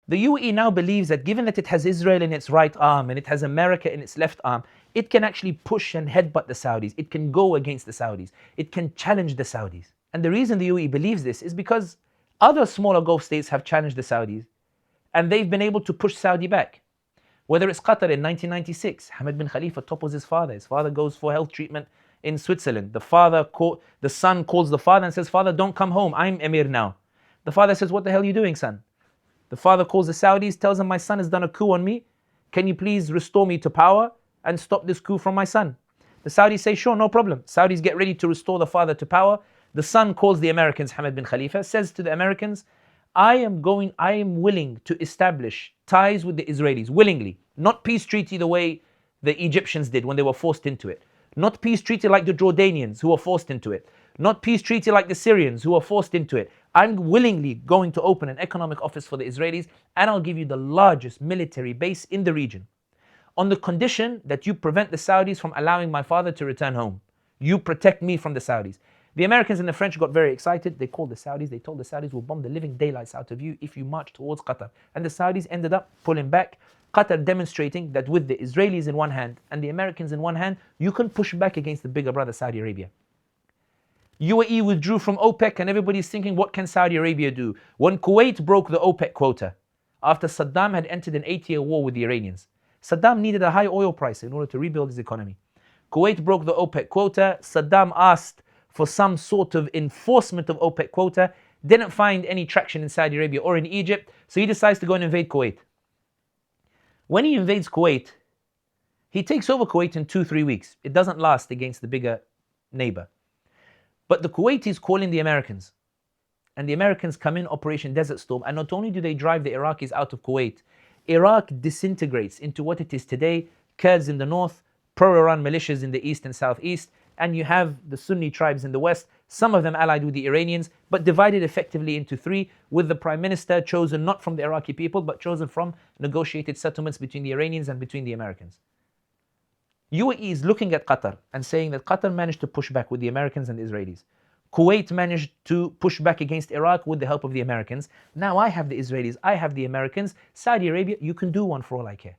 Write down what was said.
The UAE now believes that given that it has Israel in its right arm and it has America in its left arm, it can actually push and headbutt the Saudis. It can go against the Saudis. It can challenge the Saudis. And the reason the UAE believes this is because other smaller Gulf states have challenged the Saudis and they've been able to push Saudi back. Whether it's Qatar in 1996, Hamad bin Khalifa topples his father. His father goes for health treatment in Switzerland. The son calls the father and says, "Father, don't come home. I'm Emir now." The father says, "What the hell are you doing, son?" The father calls the Saudis, tells them, "My son has done a coup on me. Can you please restore me to power and stop this coup from my son?" The Saudis say, "Sure, no problem." Saudis get ready to restore the father to power. The son calls the Americans, Hamad bin Khalifa, says to the Americans, I am willing to establish ties with the Israelis, willingly. Not peace treaty the way the Egyptians did when they were forced into it. Not peace treaty like the Jordanians who were forced into it. Not peace treaty like the Syrians who were forced into it. I'm willingly going to open an economic office for the Israelis and I'll give you the largest military base in the region, on the condition that you prevent the Saudis from allowing my father to return home. You protect me from the Saudis. The Americans and the French got very excited. They called the Saudis. They told the Saudis, "We'll bomb the living daylights out of you if you march towards Qatar." And the Saudis ended up pulling back. Qatar demonstrating that with the Israelis in one hand and the Americans in one hand, you can push back against the bigger brother Saudi Arabia. UAE withdrew from OPEC and everybody's thinking, what can Saudi Arabia do? When Kuwait broke the OPEC quota, after Saddam had entered an 8-year war with the Iranians, Saddam needed a high oil price in order to rebuild his economy. Kuwait broke the OPEC quota. Saddam asked for some sort of enforcement of OPEC quota, didn't find any traction in Saudi Arabia or in Egypt, so he decides to go and invade Kuwait. When he invades Kuwait, he takes over Kuwait in 2-3 weeks. It doesn't last against the bigger neighbor. But the Kuwaitis call in the Americans, and the Americans come in Operation Desert Storm, and not only do they drive the Iraqis out of Kuwait, Iraq disintegrates into what it is today: Kurds in the north, pro-Iran militias in the east and southeast, and you have the Sunni tribes in the west, some of them allied with the Iranians, but divided effectively into 3, with the prime minister chosen not from the Iraqi people, but chosen from negotiated settlements between the Iranians and between the Americans. UAE is looking at Qatar and saying that Qatar managed to push back with the Americans and the Israelis. Kuwait managed to push back against Iraq with the help of the Americans. Now I have the Israelis, I have the Americans. Saudi Arabia, you can do one for all I care.